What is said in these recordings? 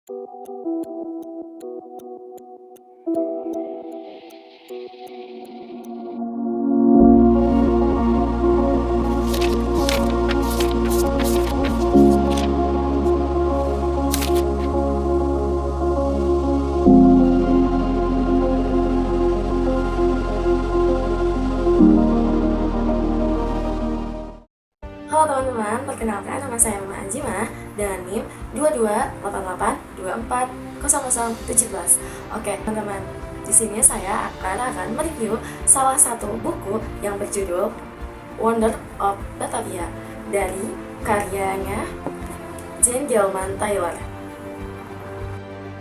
Halo teman-teman, perkenalkan nama saya Mama Anjima dengan NIM 2288240017. Oke teman-teman, di sini saya akan mereview salah satu buku yang berjudul Wonder of Batavia dari karyanya Jane Gilman Taylor.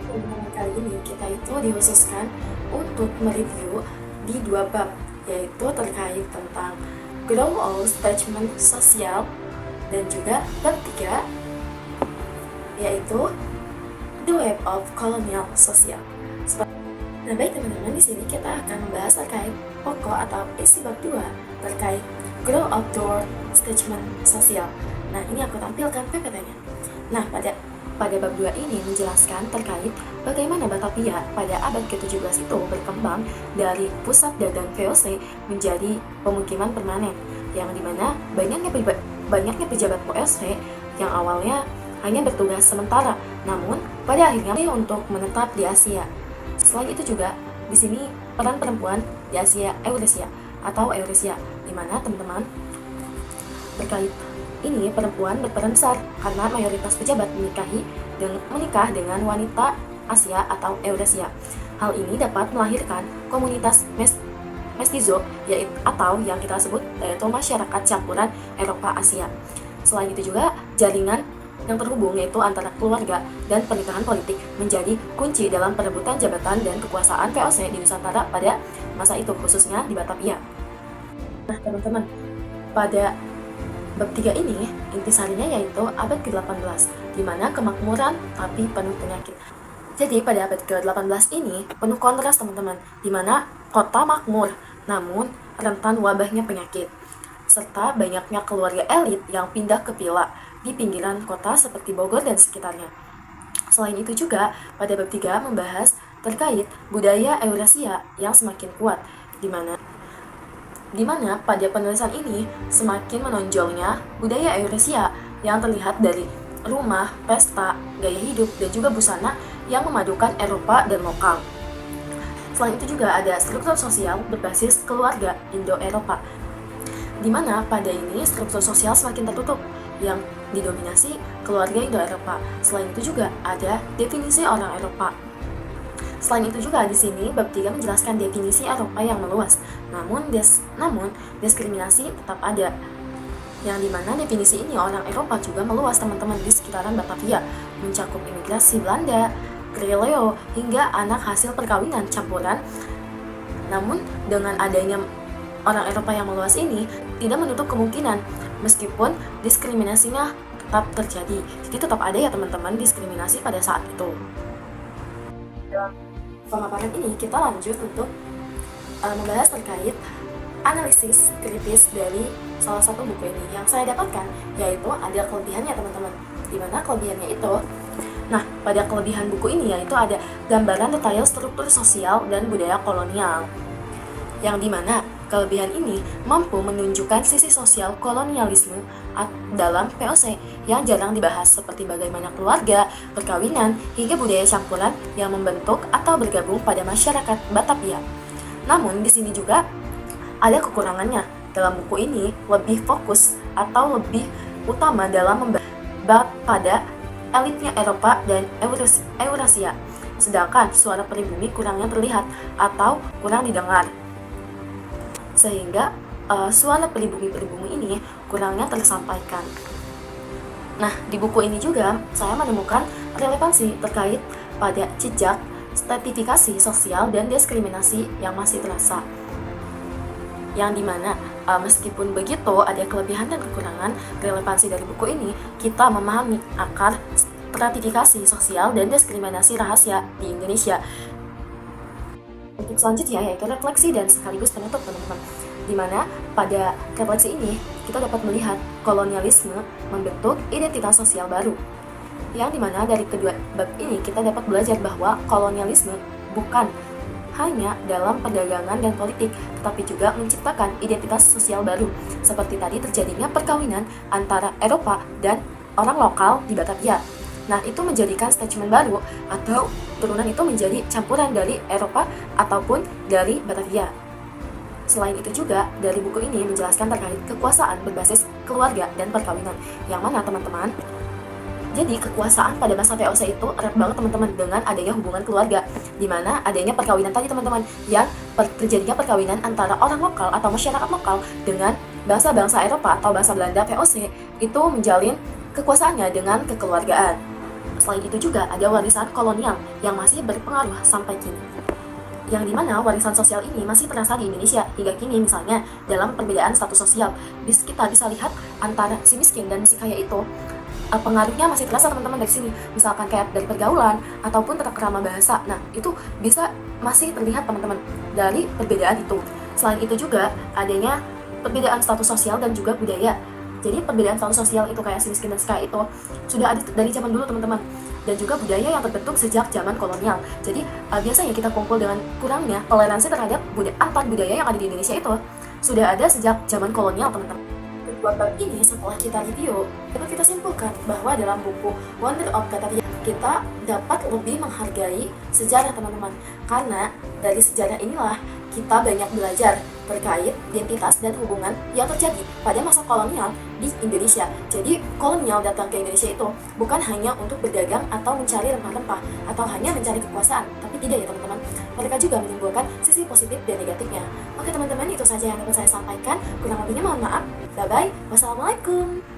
Teman-teman, kali ini kita itu dikhususkan untuk mereview di dua bab, yaitu terkait tentang Grow Old Statement Sosial dan juga bab 3 yaitu The Web of Colonial Social. Nah baik teman-teman, di sini kita akan membahas terkait pokok atau isi bab 2 terkait Grow Up Door Statement Sosial. Nah ini aku tampilkan PPT-nya. Nah pada bab 2 ini menjelaskan terkait bagaimana Batavia pada abad ke-17 itu berkembang dari pusat dagang VOC menjadi pemukiman permanen, yang dimana banyaknya pejabat VOC yang awalnya hanya bertugas sementara, namun pada akhirnya untuk menetap di Asia. Selain itu juga di sini peran perempuan di Asia Eurasia atau Eurasia, dimana teman-teman berkait ini perempuan berperan besar karena mayoritas pejabat menikah dengan wanita Asia atau Eurasia. Hal ini dapat melahirkan komunitas mestizo atau yang kita sebut yaitu masyarakat campuran Eropa Asia. Selain itu juga jaringan yang terhubung yaitu antara keluarga dan pernikahan politik menjadi kunci dalam perebutan jabatan dan kekuasaan VOC di Nusantara pada masa itu, khususnya di Batavia. Nah teman-teman, pada bab 3 ini intisarinya yaitu abad ke-18, di mana kemakmuran tapi penuh penyakit. Jadi pada abad ke-18 ini penuh kontras teman-teman, di mana kota makmur namun rentan wabahnya penyakit, serta banyaknya keluarga elit yang pindah ke villa di pinggiran kota seperti Bogor dan sekitarnya. Selain itu juga pada bab 3 membahas terkait budaya Eurasia yang semakin kuat, di mana pada penulisan ini semakin menonjolnya budaya Eurasia yang terlihat dari rumah, pesta, gaya hidup, dan juga busana yang memadukan Eropa dan lokal. Selain itu juga ada struktur sosial berbasis keluarga Indo-Eropa, di mana pada ini struktur sosial semakin tertutup yang didominasi keluarga Indo-Eropa. Selain itu juga ada definisi orang Eropa. Selain itu juga di sini bab 3 menjelaskan definisi Eropa yang meluas, namun diskriminasi tetap ada. Yang dimana definisi ini orang Eropa juga meluas teman-teman di sekitaran Batavia, mencakup imigrasi Belanda, Kreoleo, hingga anak hasil perkawinan campuran. Namun dengan adanya orang Eropa yang meluas ini tidak menutup kemungkinan meskipun diskriminasinya tetap terjadi. Jadi tetap ada ya teman-teman diskriminasi pada saat itu. Dalam pemaparan ini kita lanjut untuk membahas terkait analisis kritis dari salah satu buku ini. Yang saya dapatkan yaitu ada kelebihannya teman-teman, dimana kelebihannya itu, nah pada kelebihan buku ini yaitu ada gambaran detail struktur sosial dan budaya kolonial, yang dimana kelebihan ini mampu menunjukkan sisi sosial kolonialisme dalam VOC yang jarang dibahas, seperti bagaimana keluarga, perkawinan, hingga budaya campuran yang membentuk atau bergabung pada masyarakat Batavia. Namun di sini juga ada kekurangannya. Dalam buku ini lebih fokus atau lebih utama dalam membahas pada elitnya Eropa dan Eurasia, sedangkan suara pribumi kurangnya terlihat atau kurang didengar, sehingga suara pribumi ini kurangnya tersampaikan. Nah, di buku ini juga saya menemukan relevansi terkait pada jejak stratifikasi sosial dan diskriminasi yang masih terasa. Yang dimana meskipun begitu ada kelebihan dan kekurangan, relevansi dari buku ini kita memahami akar stratifikasi sosial dan diskriminasi rahasia di Indonesia. Untuk selanjutnya yaitu refleksi dan sekaligus penutup teman-teman, dimana pada refleksi ini kita dapat melihat kolonialisme membentuk identitas sosial baru, yang dimana dari kedua bab ini kita dapat belajar bahwa kolonialisme bukan hanya dalam perdagangan dan politik, tetapi juga menciptakan identitas sosial baru, seperti tadi terjadinya perkawinan antara Eropa dan orang lokal di Batavia. Nah, itu menjadikan statement baru atau turunan itu menjadi campuran dari Eropa ataupun dari Batavia. Selain itu juga, dari buku ini menjelaskan terkait kekuasaan berbasis keluarga dan perkawinan, yang mana teman-teman, jadi kekuasaan pada masa VOC itu erat banget teman-teman dengan adanya hubungan keluarga, di mana adanya perkawinan tadi teman-teman, yang terjadinya perkawinan antara orang lokal atau masyarakat lokal dengan bangsa-bangsa Eropa atau bangsa Belanda VOC itu menjalin kekuasaannya dengan kekeluargaan. Selain itu juga ada warisan kolonial yang masih berpengaruh sampai kini, yang dimana warisan sosial ini masih terasa di Indonesia hingga kini. Misalnya dalam perbedaan status sosial, kita bisa lihat antara si miskin dan si kaya itu pengaruhnya masih terasa teman-teman dari sini, misalkan kayak dari pergaulan ataupun tata krama bahasa. Nah, itu bisa masih terlihat teman-teman dari perbedaan itu. Selain itu juga adanya perbedaan status sosial dan juga budaya. Jadi perbedaan status sosial itu kayak si miskin dan si kaya itu sudah ada dari zaman dulu teman-teman, dan juga budaya yang terbentuk sejak zaman kolonial. Jadi biasanya kita kumpul dengan kurangnya toleransi terhadap antar budaya yang ada di Indonesia itu sudah ada sejak zaman kolonial teman-teman. Buat bab ini, setelah kita review, dapat kita simpulkan bahwa dalam buku Wonder of Batavia kita dapat lebih menghargai sejarah teman-teman, karena dari sejarah inilah kita banyak belajar terkait identitas dan hubungan yang terjadi pada masa kolonial di Indonesia. Jadi kolonial datang ke Indonesia itu bukan hanya untuk berdagang atau mencari rempah-rempah atau hanya mencari kekuasaan, tapi tidak ya teman-teman. Mereka juga menimbulkan sisi positif dan negatifnya. Oke teman-teman, itu saja yang dapat saya sampaikan. Kurang lebihnya mohon maaf. Bye-bye. Wassalamualaikum.